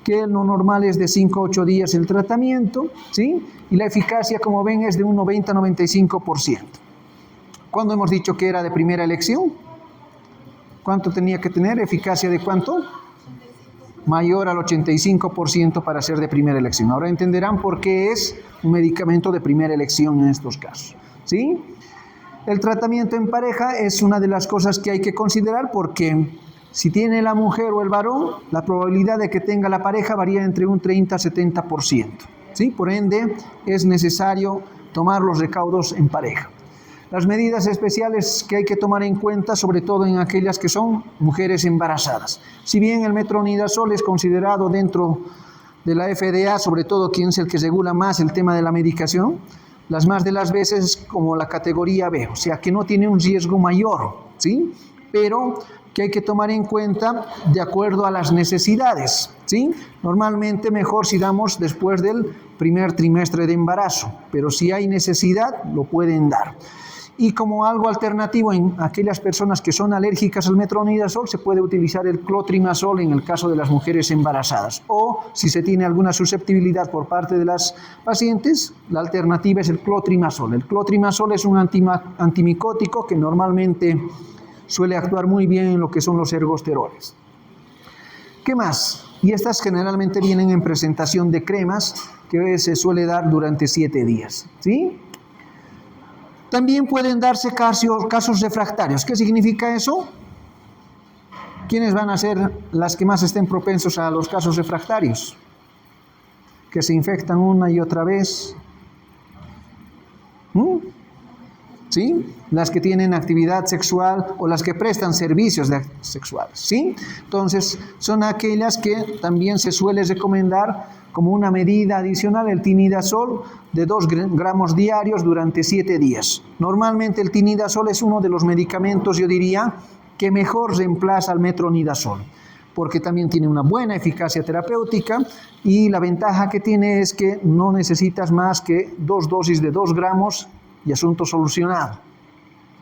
que lo normal es de 5 a 8 días el tratamiento, ¿sí? Y la eficacia, como ven, es de un 90-95%. ¿Cuándo hemos dicho que era de primera elección? ¿Cuánto tenía que tener? ¿Eficacia de cuánto? Mayor al 85% para ser de primera elección. Ahora entenderán por qué es un medicamento de primera elección en estos casos, ¿sí? El tratamiento en pareja es una de las cosas que hay que considerar, porque si tiene la mujer o el varón, la probabilidad de que tenga la pareja varía entre un 30 a 70%, ¿sí? Por ende, es necesario tomar los recaudos en pareja. Las medidas especiales que hay que tomar en cuenta, sobre todo en aquellas que son mujeres embarazadas. Si bien el metronidazol es considerado dentro de la FDA, sobre todo quien es el que regula más el tema de la medicación, las más de las veces como la categoría B, o sea que no tiene un riesgo mayor, ¿sí? Pero que hay que tomar en cuenta de acuerdo a las necesidades, ¿sí? Normalmente mejor si damos después del primer trimestre de embarazo, pero si hay necesidad lo pueden dar. Y como algo alternativo en aquellas personas que son alérgicas al metronidazol, se puede utilizar el clotrimazol en el caso de las mujeres embarazadas. O si se tiene alguna susceptibilidad por parte de las pacientes, la alternativa es el clotrimazol. El clotrimazol es un antimicótico que normalmente suele actuar muy bien en lo que son los ergosteroles. ¿Qué más? Y estas generalmente vienen en presentación de cremas que se suele dar durante 7 días, ¿sí? También pueden darse casos refractarios. ¿Qué significa eso? ¿Quiénes van a ser las que más estén propensos a los casos refractarios? Que se infectan una y otra vez. ¿Sí? Las que tienen actividad sexual o las que prestan servicios sexuales, ¿sí? Entonces, son aquellas que también se suele recomendar como una medida adicional el tinidazol de 2 gramos diarios durante 7 días. Normalmente el tinidazol es uno de los medicamentos, yo diría, que mejor reemplaza al metronidazol, porque también tiene una buena eficacia terapéutica y la ventaja que tiene es que no necesitas más que 2 dosis de 2 gramos y asunto solucionado,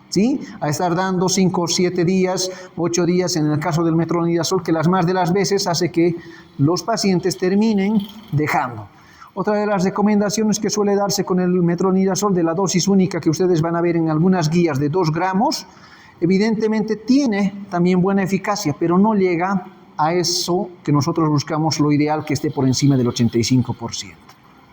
¿sí? A estar dando 5 o 7 días, 8 días en el caso del metronidazol, que las más de las veces hace que los pacientes terminen dejando. Otra de las recomendaciones que suele darse con el metronidazol de la dosis única que ustedes van a ver en algunas guías de 2 gramos, evidentemente tiene también buena eficacia, pero no llega a eso que nosotros buscamos, lo ideal que esté por encima del 85%.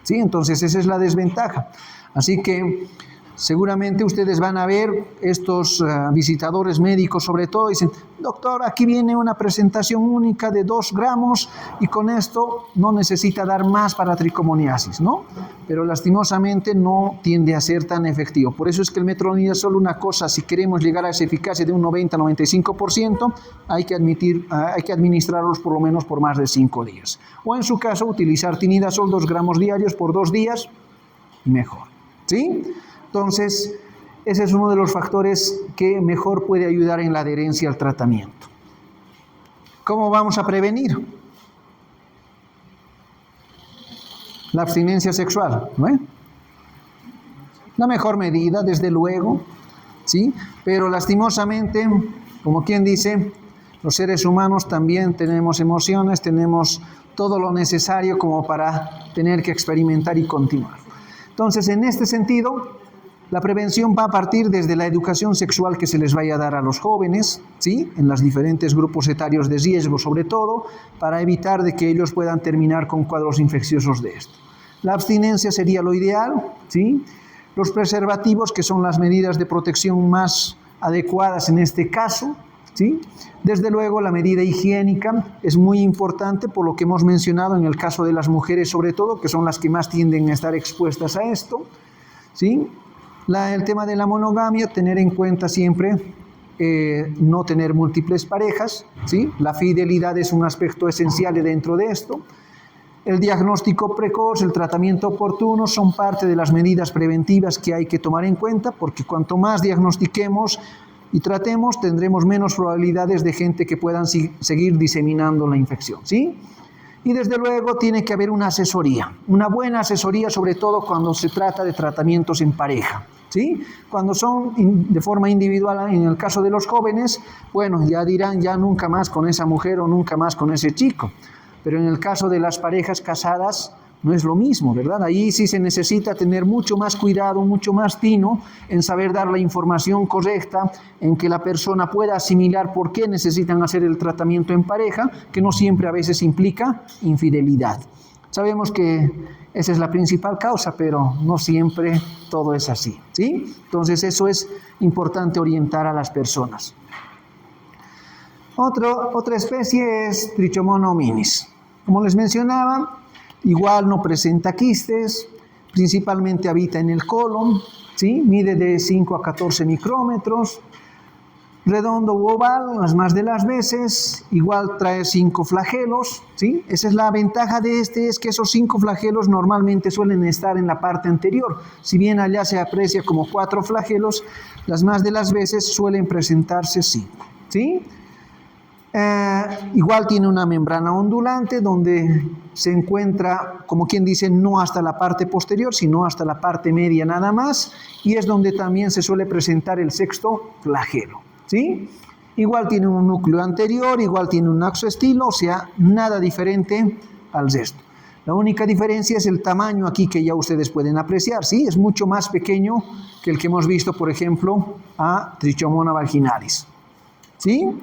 ¿sí? Entonces esa es la desventaja. Así que seguramente ustedes van a ver estos visitadores médicos sobre todo, dicen, doctor, aquí viene una presentación única de 2 gramos y con esto no necesita dar más para tricomoniasis, ¿no? Pero lastimosamente no tiende a ser tan efectivo. Por eso es que el metronidazol, una cosa, si queremos llegar a esa eficacia de un 90-95%, hay que administrarlos por lo menos por más de 5 días. O en su caso, utilizar tinidazol 2 gramos diarios por 2 días, mejor, ¿sí? Entonces, ese es uno de los factores que mejor puede ayudar en la adherencia al tratamiento. ¿Cómo vamos a prevenir? La abstinencia sexual, ¿no? La mejor medida, desde luego, ¿sí? Pero lastimosamente, como quien dice, los seres humanos también tenemos emociones, tenemos todo lo necesario como para tener que experimentar y continuar. Entonces, en este sentido, la prevención va a partir desde la educación sexual que se les vaya a dar a los jóvenes, ¿sí? En los diferentes grupos etarios de riesgo, sobre todo, para evitar de que ellos puedan terminar con cuadros infecciosos de esto. La abstinencia sería lo ideal, ¿sí? Los preservativos, que son las medidas de protección más adecuadas en este caso, ¿sí? Desde luego, la medida higiénica es muy importante por lo que hemos mencionado en el caso de las mujeres, sobre todo, que son las que más tienden a estar expuestas a esto, ¿sí? El tema de la monogamia, tener en cuenta siempre no tener múltiples parejas, ¿sí? La fidelidad es un aspecto esencial dentro de esto. El diagnóstico precoz, el tratamiento oportuno son parte de las medidas preventivas que hay que tomar en cuenta, porque cuanto más diagnostiquemos y tratemos, tendremos menos probabilidades de gente que puedan seguir diseminando la infección, ¿sí? Y desde luego tiene que haber una asesoría, una buena asesoría, sobre todo cuando se trata de tratamientos en pareja, ¿sí? Cuando son de forma individual, en el caso de los jóvenes, bueno, ya dirán ya nunca más con esa mujer o nunca más con ese chico. Pero en el caso de las parejas casadas no es lo mismo, ¿verdad? Ahí sí se necesita tener mucho más cuidado, mucho más tino en saber dar la información correcta, en que la persona pueda asimilar por qué necesitan hacer el tratamiento en pareja, que no siempre a veces implica infidelidad. Sabemos que esa es la principal causa, pero no siempre todo es así, ¿sí? Entonces eso es importante orientar a las personas. Otra especie es Trichomonas hominis. Como les mencionaba, igual no presenta quistes, principalmente habita en el colon, ¿sí? Mide de 5 a 14 micrómetros, redondo u oval, las más de las veces, igual trae 5 flagelos, ¿sí? Esa es la ventaja de es que esos 5 flagelos normalmente suelen estar en la parte anterior. Si bien allá se aprecia como 4 flagelos, las más de las veces suelen presentarse 5, ¿sí? Igual tiene una membrana ondulante donde se encuentra, como quien dice, no hasta la parte posterior, sino hasta la parte media nada más, y es donde también se suele presentar el 6º flagelo, ¿sí? Igual tiene un núcleo anterior, igual tiene un axoestilo, o sea, nada diferente al resto. La única diferencia es el tamaño aquí que ya ustedes pueden apreciar, ¿sí? Es mucho más pequeño que el que hemos visto, por ejemplo, a Trichomonas vaginalis, ¿sí?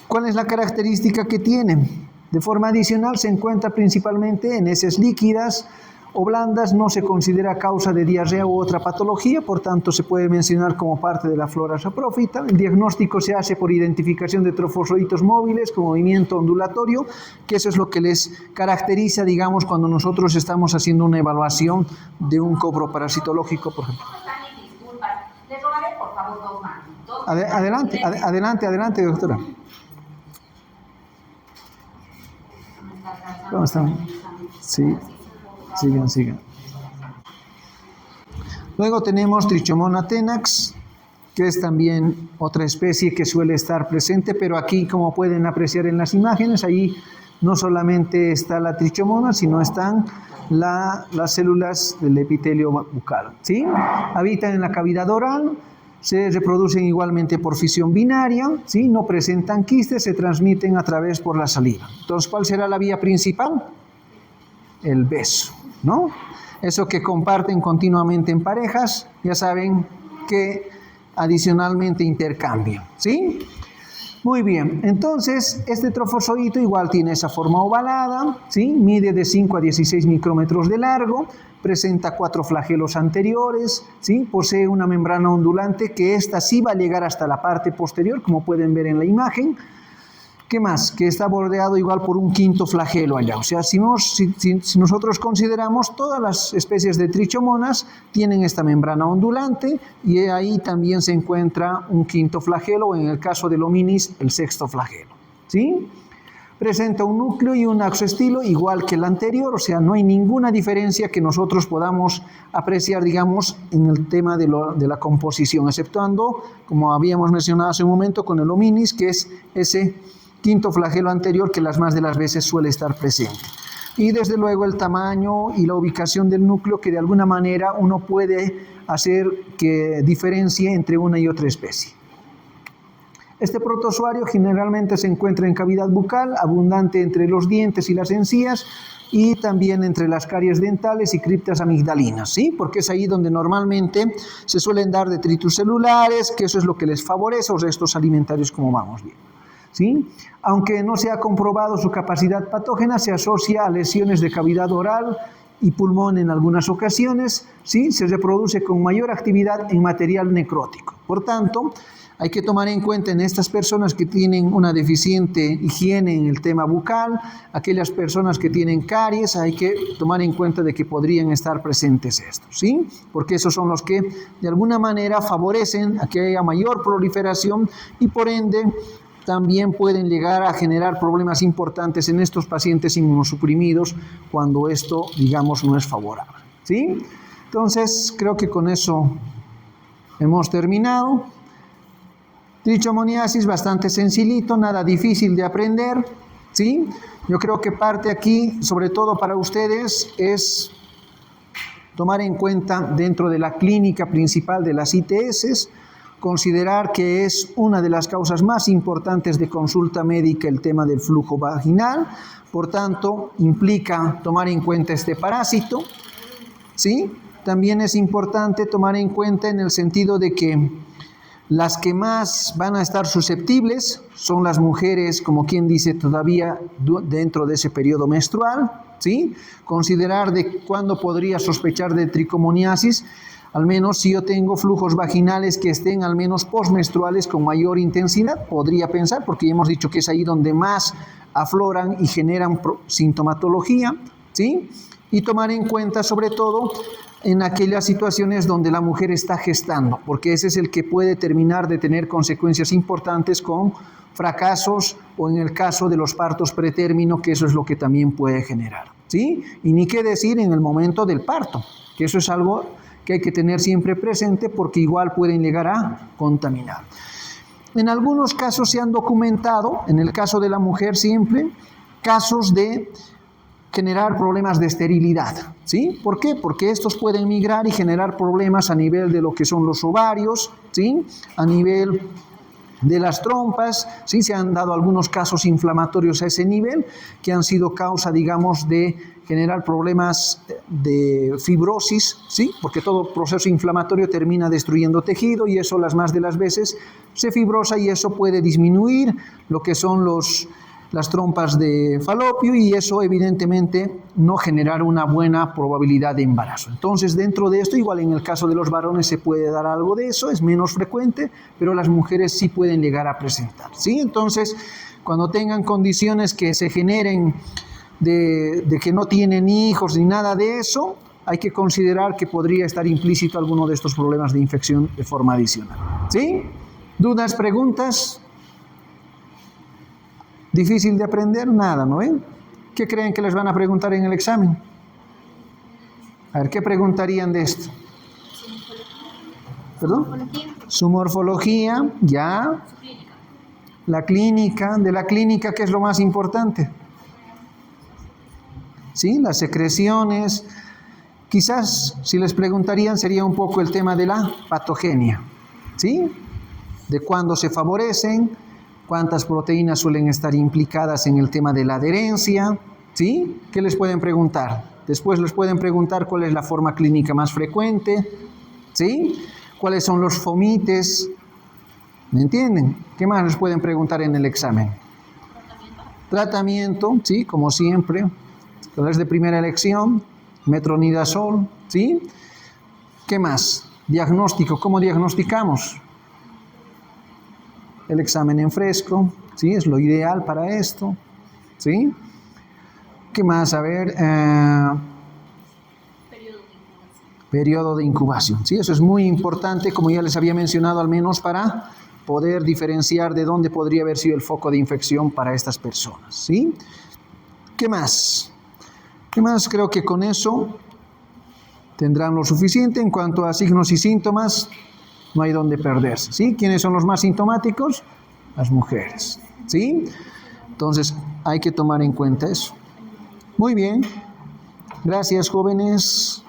¿Cuál es la característica que tiene? De forma adicional se encuentra principalmente en heces líquidas o blandas, no se considera causa de diarrea u otra patología, por tanto se puede mencionar como parte de la flora saprófita. El diagnóstico se hace por identificación de trofosroitos móviles con movimiento ondulatorio, que eso es lo que les caracteriza, digamos, cuando nosotros estamos haciendo una evaluación de un coproparasitológico, por ejemplo. Disculpas, les robaré por favor 2 manitos. Adelante, doctora. ¿Cómo están? Sí, sigan. Luego tenemos Trichomonas tenax, que es también otra especie que suele estar presente, pero aquí, como pueden apreciar en las imágenes, ahí no solamente está la trichomona, sino están las células del epitelio bucal, ¿sí? Habitan en la cavidad oral, se reproducen igualmente por fisión binaria, ¿sí? No presentan quistes, se transmiten a través por la saliva. Entonces, ¿cuál será la vía principal? El beso, ¿no? Eso que comparten continuamente en parejas, ya saben que adicionalmente intercambian, ¿sí? Muy bien, entonces este trofozoito igual tiene esa forma ovalada, ¿sí? Mide de 5 a 16 micrómetros de largo, presenta 4 flagelos anteriores, ¿sí? Posee una membrana ondulante que esta sí va a llegar hasta la parte posterior, como pueden ver en la imagen. ¿Qué más? Que está bordeado igual por un quinto flagelo allá. O sea, si nosotros consideramos todas las especies de trichomonas tienen esta membrana ondulante y ahí también se encuentra un quinto flagelo, o en el caso del hominis, el sexto flagelo. ¿Sí? Presenta un núcleo y un axoestilo igual que el anterior, o sea, no hay ninguna diferencia que nosotros podamos apreciar, digamos, en el tema de la composición, exceptuando, como habíamos mencionado hace un momento, con el hominis, que es ese quinto flagelo anterior que las más de las veces suele estar presente. Y desde luego el tamaño y la ubicación del núcleo, que de alguna manera uno puede hacer que diferencie entre una y otra especie. Este protozoario generalmente se encuentra en cavidad bucal, abundante entre los dientes y las encías, y también entre las caries dentales y criptas amigdalinas, ¿sí? Porque es ahí donde normalmente se suelen dar detritus celulares, que eso es lo que les favorece, o restos alimentarios, como vamos viendo. ¿Sí? Aunque no se ha comprobado su capacidad patógena, se asocia a lesiones de cavidad oral y pulmón en algunas ocasiones, ¿sí? Se reproduce con mayor actividad en material necrótico. Por tanto, hay que tomar en cuenta en estas personas que tienen una deficiente higiene en el tema bucal, aquellas personas que tienen caries, hay que tomar en cuenta de que podrían estar presentes estos, ¿sí? Porque esos son los que de alguna manera favorecen a que haya mayor proliferación y por ende también pueden llegar a generar problemas importantes en estos pacientes inmunosuprimidos cuando esto, digamos, no es favorable, ¿sí? Entonces, creo que con eso hemos terminado. Trichomoniasis bastante sencillito, nada difícil de aprender, ¿sí? Yo creo que parte aquí, sobre todo para ustedes, es tomar en cuenta dentro de la clínica principal de las ITS, considerar que es una de las causas más importantes de consulta médica el tema del flujo vaginal, por tanto, implica tomar en cuenta este parásito, ¿sí? También es importante tomar en cuenta en el sentido de que las que más van a estar susceptibles son las mujeres, como quien dice, todavía dentro de ese periodo menstrual, ¿sí? Considerar de cuándo podría sospechar de tricomoniasis, al menos si yo tengo flujos vaginales que estén al menos postmenstruales con mayor intensidad, podría pensar, porque ya hemos dicho que es ahí donde más afloran y generan sintomatología, ¿sí? Y tomar en cuenta sobre todo en aquellas situaciones donde la mujer está gestando, porque ese es el que puede terminar de tener consecuencias importantes con fracasos o en el caso de los partos pretérmino, que eso es lo que también puede generar, ¿sí? Y ni qué decir en el momento del parto, que eso es algo que hay que tener siempre presente porque igual pueden llegar a contaminar. En algunos casos se han documentado, en el caso de la mujer siempre, casos de generar problemas de esterilidad, ¿sí? ¿Por qué? Porque estos pueden migrar y generar problemas a nivel de lo que son los ovarios, ¿sí? A nivel de las trompas, ¿sí? Se han dado algunos casos inflamatorios a ese nivel que han sido causa, digamos, de generar problemas de fibrosis, ¿sí? Porque todo proceso inflamatorio termina destruyendo tejido y eso las más de las veces se fibrosa y eso puede disminuir lo que son las trompas de falopio y eso evidentemente no generar una buena probabilidad de embarazo. Entonces dentro de esto, igual en el caso de los varones se puede dar algo de eso, es menos frecuente, pero las mujeres sí pueden llegar a presentar, ¿sí? Entonces cuando tengan condiciones que se generen de que no tienen hijos ni nada de eso, hay que considerar que podría estar implícito alguno de estos problemas de infección de forma adicional, ¿sí? ¿Dudas, preguntas? ¿Difícil de aprender? Nada, ¿no ven? ¿Qué creen que les van a preguntar en el examen? A ver, ¿qué preguntarían de esto? ¿Perdón? Su morfología, ya. La clínica, de la clínica, ¿qué es lo más importante? ¿Sí? Las secreciones. Quizás, si les preguntarían, sería un poco el tema de la patogenia, ¿sí? De cuándo se favorecen, cuántas proteínas suelen estar implicadas en el tema de la adherencia, ¿sí? ¿Qué les pueden preguntar? Después les pueden preguntar cuál es la forma clínica más frecuente, ¿sí? ¿Cuáles son los fomites ¿Me entienden? ¿Qué más les pueden preguntar en el examen? Tratamiento, ¿sí? Como siempre. Es de primera elección. Metronidazol, ¿sí? ¿Qué más? Diagnóstico. ¿Cómo diagnosticamos? El examen en fresco, ¿sí? Es lo ideal para esto, ¿sí? ¿Qué más? A ver, periodo de incubación, ¿sí? Eso es muy importante, como ya les había mencionado, al menos para poder diferenciar de dónde podría haber sido el foco de infección para estas personas, ¿sí? ¿Qué más? ¿Qué más? Creo que con eso tendrán lo suficiente. En cuanto a signos y síntomas, no hay dónde perderse, ¿sí? ¿Quiénes son los más sintomáticos? Las mujeres, ¿sí? Entonces, hay que tomar en cuenta eso. Muy bien. Gracias, jóvenes.